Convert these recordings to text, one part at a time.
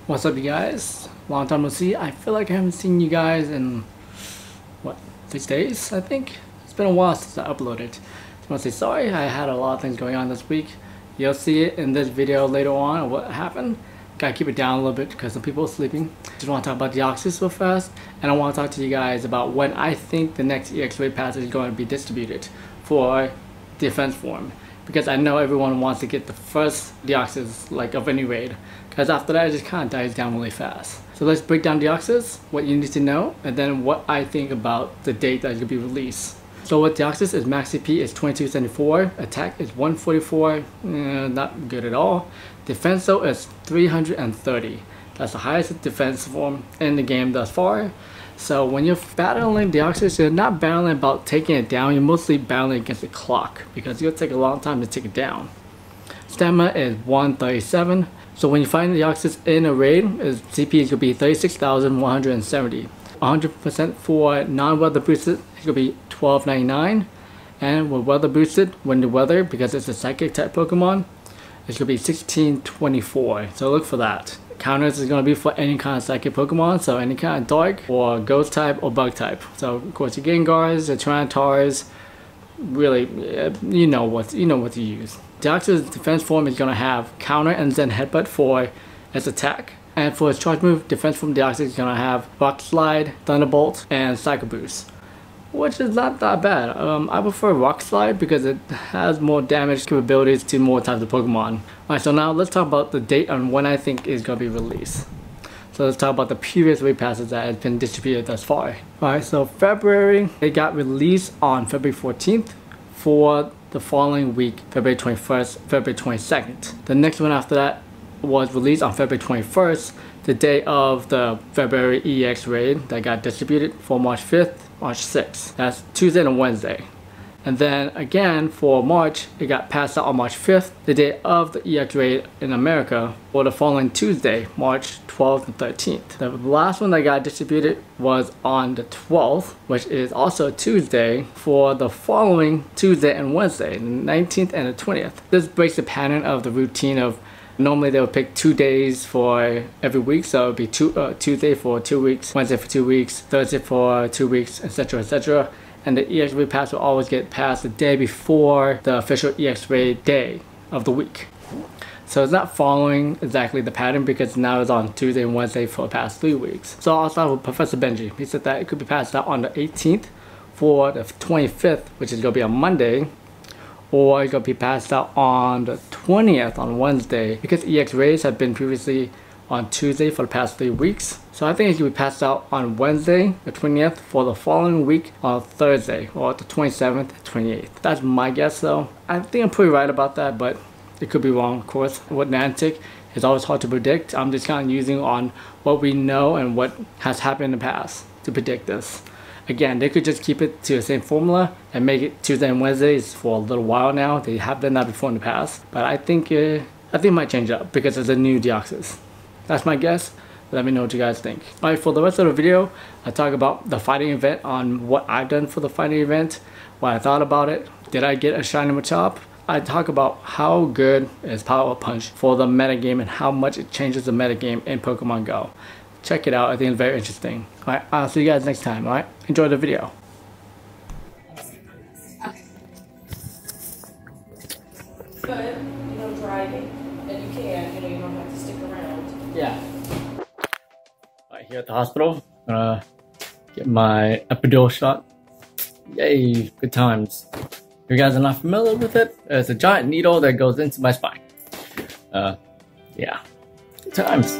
What's up, you guys? Long time no see. I feel like I haven't seen you guys in what, 6 days, I think? It's been a while since I uploaded. Just want to say sorry, I had a lot of things going on this week. You'll see it in this video later on what happened. Gotta keep it down a little bit because some people are sleeping. Just want to talk about Deoxys real fast, and I want to talk to you guys about when I think the next EX raid pass is going to be distributed for defense form. Because I know everyone wants to get the first Deoxys like of any raid, because after that it just kind of dies down really fast. So let's break down Deoxys, what you need to know, and then what I think about the date that it's going to be released. So with Deoxys is max CP is 2274, attack is 144, not good at all. Defense though is 330. That's the highest defense form in the game thus far. So when you're battling Deoxys, you're not battling about taking it down, you're mostly battling against the clock because it'll take a long time to take it down. Stamina is 137. So when you find Deoxys in a raid, its CP is going to be 36,170. 100% for non-weather boosted, it's going to be 1299. And with weather boosted, when the weather, because it's a psychic type Pokemon, it's going to be 1624. So look for that. Counters is going to be for any kind of psychic Pokemon, so any kind of dark or ghost type or bug type. So of course your Gengars, your Tyrantars, really you know what to use. Deoxys' defense form is going to have counter and Zen headbutt for its attack, and for its charge move, defense form Deoxys is going to have Rock Slide, Thunderbolt, and Psycho Boost, which is not that bad. I prefer Rock Slide because it has more damage capabilities to more types of Pokemon. Alright, so now let's talk about the date on when I think is going to be released. So let's talk about the previous raid passes that have been distributed thus far. Alright, so February, it got released on February 14th for the following week, February 21st, February 22nd. The next one after that was released on February 21st, the day of the February EX raid that got distributed for March 5th, March 6th. That's Tuesday and Wednesday. And then again for March, it got passed out on March 5th, the day of the EX raid in America, for the following Tuesday, March 12th and 13th. The last one that got distributed was on the 12th, which is also Tuesday, for the following Tuesday and Wednesday, the 19th and the 20th. This breaks the pattern of the routine of normally they would pick 2 days for every week, so it would be Tuesday for 2 weeks, Wednesday for 2 weeks, Thursday for 2 weeks, etc, etc. And the EX raid pass will always get passed the day before the official EX raid day of the week. So it's not following exactly the pattern because now it's on Tuesday and Wednesday for the past 3 weeks. So I'll start with Professor Benji. He said that it could be passed out on the 18th for the 25th, which is going to be on Monday, or it's going to be passed out on the 20th on Wednesday, because EX raids have been previously on Tuesday for the past 3 weeks. So I think it could be passed out on Wednesday, the 20th, for the following week on Thursday, or the 27th, 28th. That's my guess though. I think I'm pretty right about that, but it could be wrong, of course. With Niantic, it's always hard to predict. I'm just kind of using on what we know and what has happened in the past to predict this. Again, they could just keep it to the same formula and make it Tuesday and Wednesdays for a little while now. They have done that before in the past, but I think it might change up because it's a new Deoxys. That's my guess. Let me know what you guys think. Alright, for the rest of the video, I talk about the fighting event, on what I've done for the fighting event, what I thought about it. Did I get a shiny Machop? I talk about how good is Power Punch for the metagame and how much it changes the metagame in Pokemon Go. Check it out, I think it's very interesting. Alright, I'll see you guys next time, alright? Enjoy the video. Good, driving, and you can, you don't have to stick around. Yeah. Alright, here at the hospital, I'm gonna get my epidural shot. Yay, good times. If you guys are not familiar with it, it's a giant needle that goes into my spine. Yeah, good times.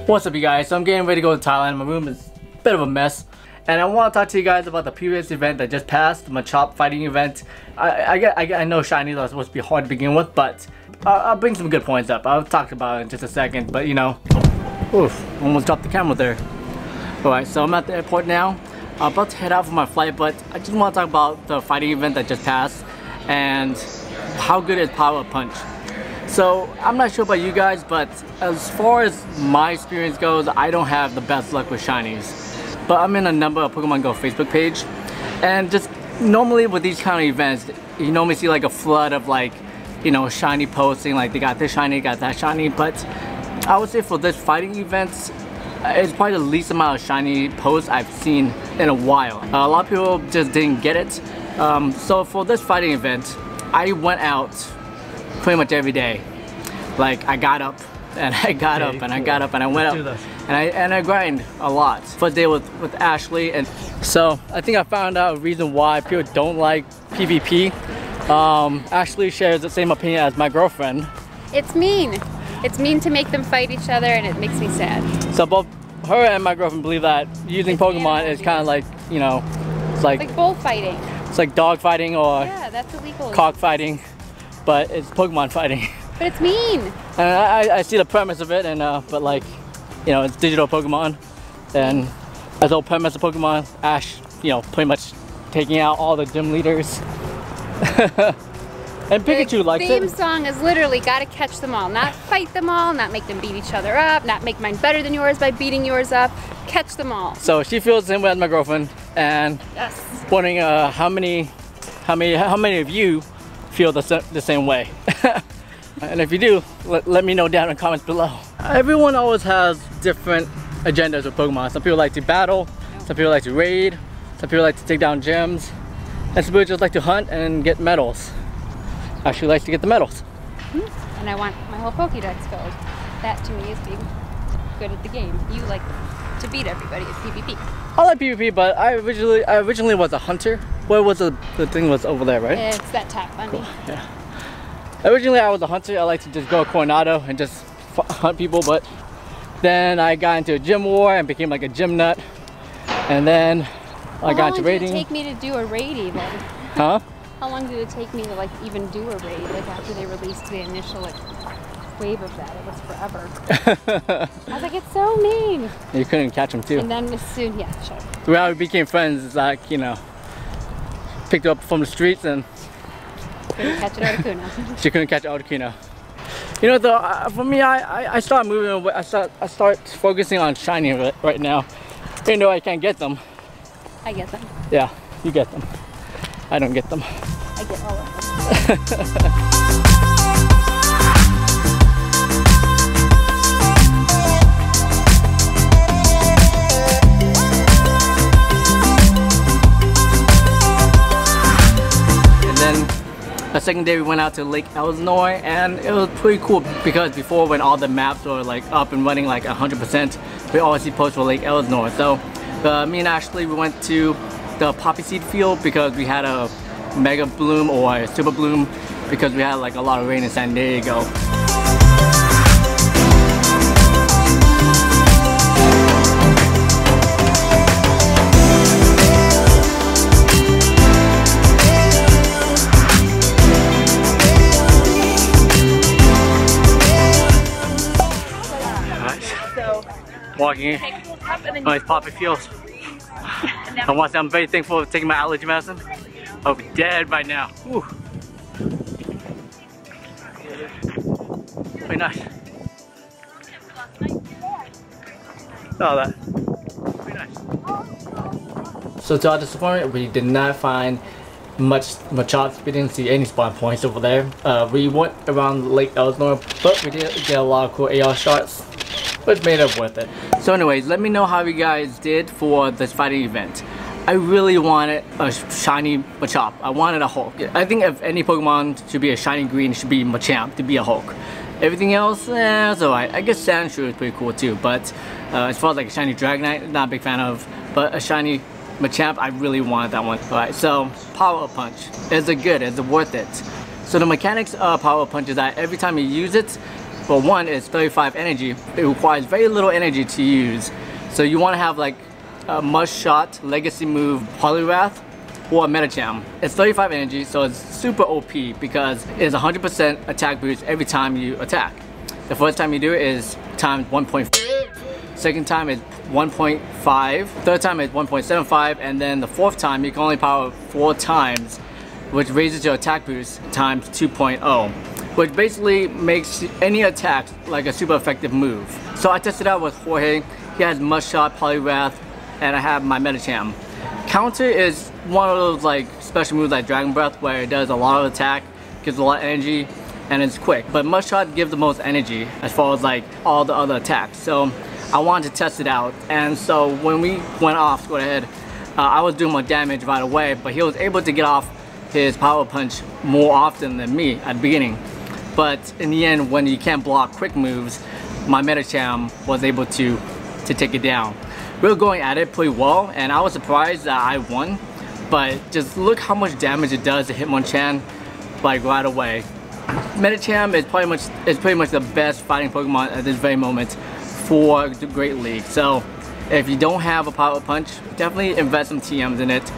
What's up, you guys? So I'm getting ready to go to Thailand. My room is a bit of a mess, and I want to talk to you guys about the previous event that just passed, the Machop fighting event. I know shinies are supposed to be hard to begin with, but I'll bring some good points up. I'll talk about it in just a second, but oof, almost dropped the camera there. Alright, so I'm at the airport now. I'm about to head out for my flight, but I just want to talk about the fighting event that just passed and how good is Power Punch. So I'm not sure about you guys, but as far as my experience goes, I don't have the best luck with shinies. But I'm in a number of Pokemon Go Facebook page, And just normally with these kind of events, you normally see like a flood of like, you know, shiny posting, like they got this shiny, got that shiny. But I would say for this fighting events, it's probably the least amount of shiny posts I've seen in a while. A lot of people just didn't get it. So for this fighting event, I went out pretty much every day. Like I got up and I got up and I got up and I went up and I grind a lot. First day with Ashley, and so I think I found out a reason why people don't like PvP. Ashley shares the same opinion as my girlfriend. It's mean. It's mean to make them fight each other, and it makes me sad. So both her and my girlfriend believe that using Pokemon is kind of like, you know, it's like bullfighting. It's like dog fighting or yeah, that's illegal. Cock fighting, but it's Pokemon fighting. But it's mean. And I see the premise of it, and but like, you know, it's digital Pokemon, and as the whole premise of Pokemon, Ash, you know, pretty much taking out all the gym leaders. And Pikachu likes it. The theme song is literally gotta catch them all, not fight them all, not make them beat each other up, not make mine better than yours by beating yours up. Catch them all. So she feels the same way as my girlfriend, and yes. Wondering how many of you feel the same way. And if you do, let me know down in the comments below. Everyone always has different agendas with Pokemon. Some people like to battle, some people like to raid, some people like to take down gyms, and some people just like to hunt and get medals. Actually likes to get the medals. And I want my whole Pokédex filled. That to me is being good at the game. You like to beat everybody at PvP. I like PvP, but I originally was a hunter. Where was the thing was over there, right? It's that tap on me. Cool. Yeah. Originally I was a hunter. I like to just go Coronado and just hunt people, but then I got into a gym war and became like a gym nut. And then I got into raiding. How long did it take me to do a raid even? Huh? How long did it take me to like even do a raid? Like after they released the initial like wave of that, it was forever. I was like, it's so mean. You couldn't catch them too. And then as soon, yeah, sure. The way we became friends is like, you know, picked her up from the streets and couldn't catch an Articuno. She couldn't catch an Articuno. You know, though, for me, I start moving away. I start focusing on shiny right now, even though I can't get them. I get them. Yeah, you get them. I don't get them. I get all of them. The second day we went out to Lake Elsinore, and it was pretty cool because before, when all the maps were like up and running like 100%, we always see posts for Lake Elsinore. So me and Ashley, we went to the poppy seed field because we had a mega bloom or a super bloom because we had like a lot of rain in San Diego. Walking nice poppy fields. I want to say I'm very thankful for taking my allergy medicine. I'll be dead by now. Woo. Very nice. Saw that. Very nice. So to our disappointment, we did not find much shots. We didn't see any spawn points over there. We went around Lake Elsinore, but we did get a lot of cool AR shots, which made it worth it. So anyways, let me know how you guys did for this fighting event. I really wanted a shiny Machop. I wanted a Hulk. I think if any Pokemon should be a shiny green, it should be Machamp to be a Hulk. Everything else, it's alright. I guess Sandshrew is pretty cool too, but as far as like a shiny Dragonite, not a big fan of. But a shiny Machamp, I really wanted that one. Alright, so Power Up Punch. Is it good? Is it worth it? So the mechanics of Power Up Punch is that every time you use it, well, one is 35 energy. It requires very little energy to use. So you want to have like a must shot, legacy move, Poliwrath, or a Medicham. It's 35 energy, so it's super OP because it's 100% attack boost every time you attack. The first time you do it is times 1.5. Second time is 1.5. Third time is 1.75, and then the fourth time you can only power 4 times, which raises your attack boost times 2.0. Which basically makes any attack like a super effective move. So I tested out with Jorge. He has Must Shot, Poliwrath, and I have my Medicham. Counter is one of those like special moves like Dragon Breath where it does a lot of attack, gives a lot of energy, and it's quick. But Mud Shot gives the most energy as far as like all the other attacks. So I wanted to test it out, and so when we went off to go ahead, I was doing more damage right away, but he was able to get off his power punch more often than me at the beginning. But in the end, when you can't block quick moves, my Medicham was able to take it down. We were going at it pretty well, and I was surprised that I won. But just look how much damage it does to Hitmonchan, like right away. Medicham is pretty much the best fighting Pokemon at this very moment for the Great League. So if you don't have a power punch, definitely invest some TMs in it.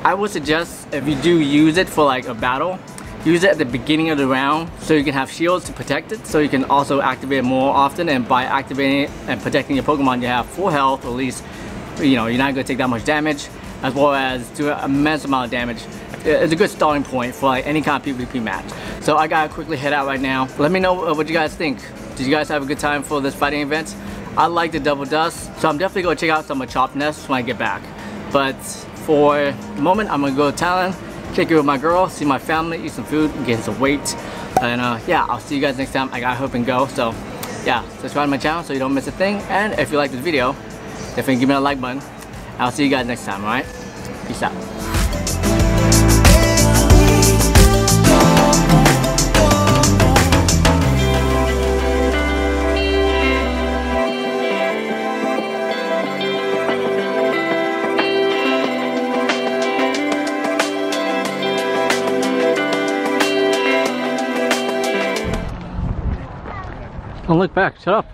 I would suggest if you do use it for like a battle, use it at the beginning of the round so you can have shields to protect it, so you can also activate it more often, and by activating it and protecting your Pokemon you have full health, or at least you know you're not going to take that much damage, as well as do an immense amount of damage. It's a good starting point for like any kind of PvP match. So I gotta quickly head out right now. Let me know what you guys think. Did you guys have a good time for this fighting event? I like the Double Dust, so I'm definitely going to check out some of Chop Nest when I get back. But for the moment, I'm going to go to Talon, kick it with my girl, see my family, eat some food, gain some weight. And yeah, I'll see you guys next time. I got Hope and Go. So yeah, subscribe to my channel so you don't miss a thing. And if you like this video, definitely give me a like button. I'll see you guys next time, alright? Peace out. Don't look back, shut up.